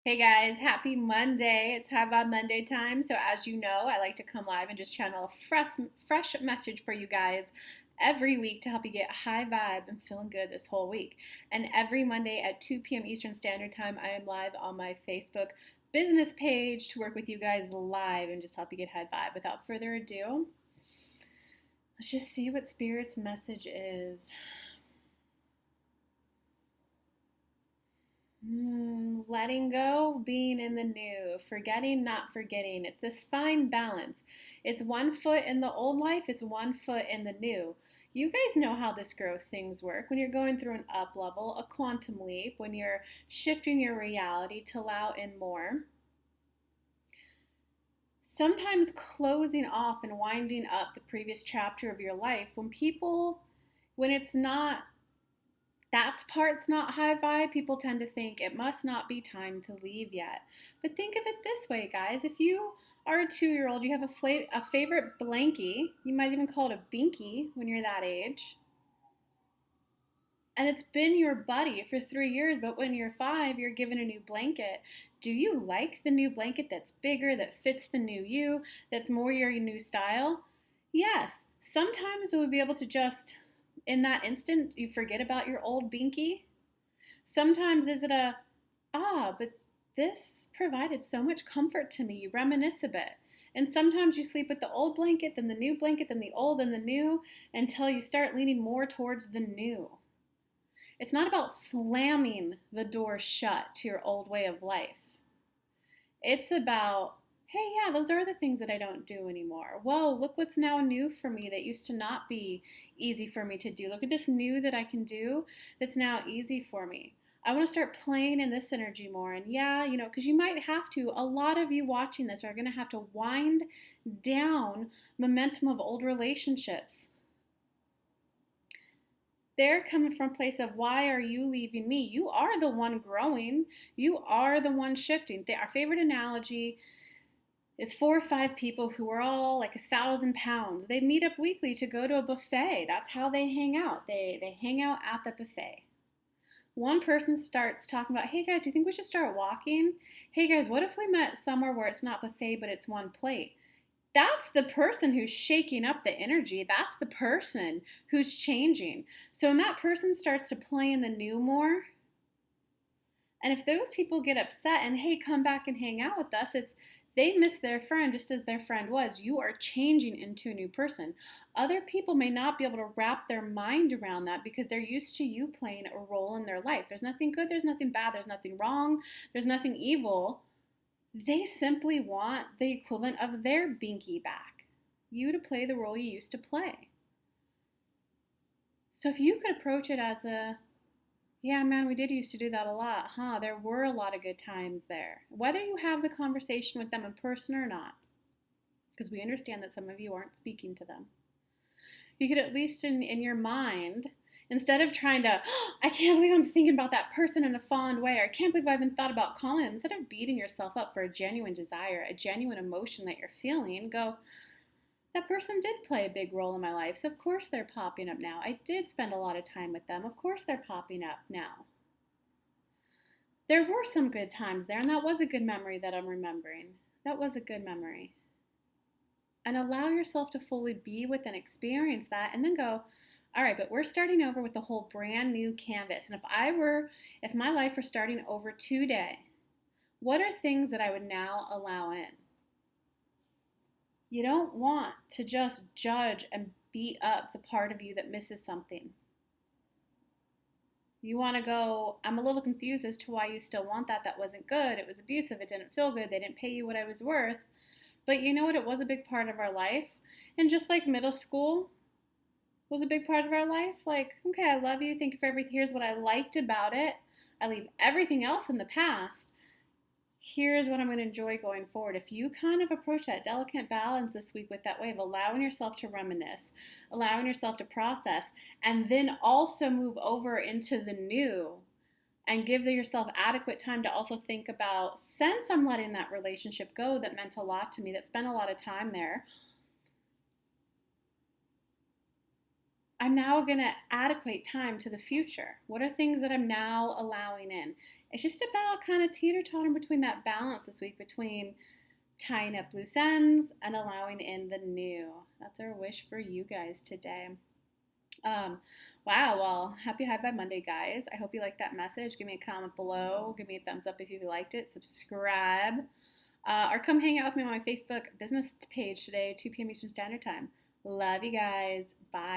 Hey guys, happy Monday. It's High Vibe Monday time. So, as you know, I like to come live and just channel a fresh message for you guys every week to help you get high vibe and feeling good this whole week. And every Monday at 2 p.m. Eastern Standard Time, I am live on my Facebook business page to work with you guys live and just help you get high vibe. Without further ado, let's just see what Spirit's message is. Letting go, being in the new, forgetting, not forgetting. It's this fine balance. It's one foot in the old life, it's one foot in the new. You guys know how this growth things work. When you're going through an up level, a quantum leap, when you're shifting your reality to allow in more. Sometimes closing off and winding up the previous chapter of your life, when it's not that's part's not high vibe, people tend to think it must not be time to leave yet. But think of it this way, guys. If you are a 2-year-old, you have a favorite blankie, you might even call it a binky when you're that age, and it's been your buddy for 3 years, but when you're 5, you're given a new blanket. Do you like the new blanket that's bigger, that fits the new you, that's more your new style? Yes. Sometimes we'll be able to just in that instant, you forget about your old binky. Sometimes is it but this provided so much comfort to me. You reminisce a bit. And sometimes you sleep with the old blanket, then the new blanket, then the old and the new, until you start leaning more towards the new. It's not about slamming the door shut to your old way of life. It's about, hey, yeah, those are the things that I don't do anymore. Whoa, look what's now new for me that used to not be easy for me to do. Look at this new that I can do that's now easy for me. I want to start playing in this energy more. And yeah, because you might have to, a lot of you watching this are going to have to wind down momentum of old relationships. They're coming from a place of, why are you leaving me? You are the one growing. You are the one shifting. Our favorite analogy is 4 or 5 people who are all like 1,000 pounds. They meet up weekly to go to a buffet. That's how they hang out. They hang out at the buffet. One person starts talking about, hey guys, do you think we should start walking? Hey guys, what if we met somewhere where it's not buffet, but it's one plate? That's the person who's shaking up the energy. That's the person who's changing. So when that person starts to play in the new more, and if those people get upset and, hey, come back and hang out with us, they miss their friend just as their friend was. You are changing into a new person. Other people may not be able to wrap their mind around that because they're used to you playing a role in their life. There's nothing good, there's nothing bad, there's nothing wrong, there's nothing evil. They simply want the equivalent of their binky back. You to play the role you used to play. So if you could approach it as yeah, man, we did used to do that a lot, huh? There were a lot of good times there. Whether you have the conversation with them in person or not, because we understand that some of you aren't speaking to them. You could at least in your mind, instead of trying to, I can't believe I'm thinking about that person in a fond way, or I can't believe I haven't thought about calling them, instead of beating yourself up for a genuine desire, a genuine emotion that you're feeling, go, that person did play a big role in my life, so of course they're popping up now. I did spend a lot of time with them. Of course they're popping up now. There were some good times there, and that was a good memory that I'm remembering. That was a good memory. And allow yourself to fully be with and experience that, and then go, all right, but we're starting over with a whole brand new canvas. And if my life were starting over today, what are things that I would now allow in? You don't want to just judge and beat up the part of you that misses something. You want to go, I'm a little confused as to why you still want that. That wasn't good. It was abusive. It didn't feel good. They didn't pay you what I was worth. But you know what? It was a big part of our life. And just like middle school was a big part of our life, like, okay, I love you. Thank you for everything. Here's what I liked about it. I leave everything else in the past. Here's what I'm going to enjoy going forward. If you kind of approach that delicate balance this week with that way of allowing yourself to reminisce, allowing yourself to process, and then also move over into the new and give yourself adequate time to also think about, since I'm letting that relationship go that meant a lot to me, that spent a lot of time there, I'm now going to adequate time to the future? What are things that I'm now allowing in? It's just about kind of teeter-tottering between that balance this week between tying up loose ends and allowing in the new. That's our wish for you guys today. Um, wow, well, happy High Five Monday, guys. I hope you liked that message. Give me a comment below. Give me a thumbs up if you liked it. Subscribe. Or come hang out with me on my Facebook business page today, 2 p.m. Eastern Standard Time. Love you guys. Bye.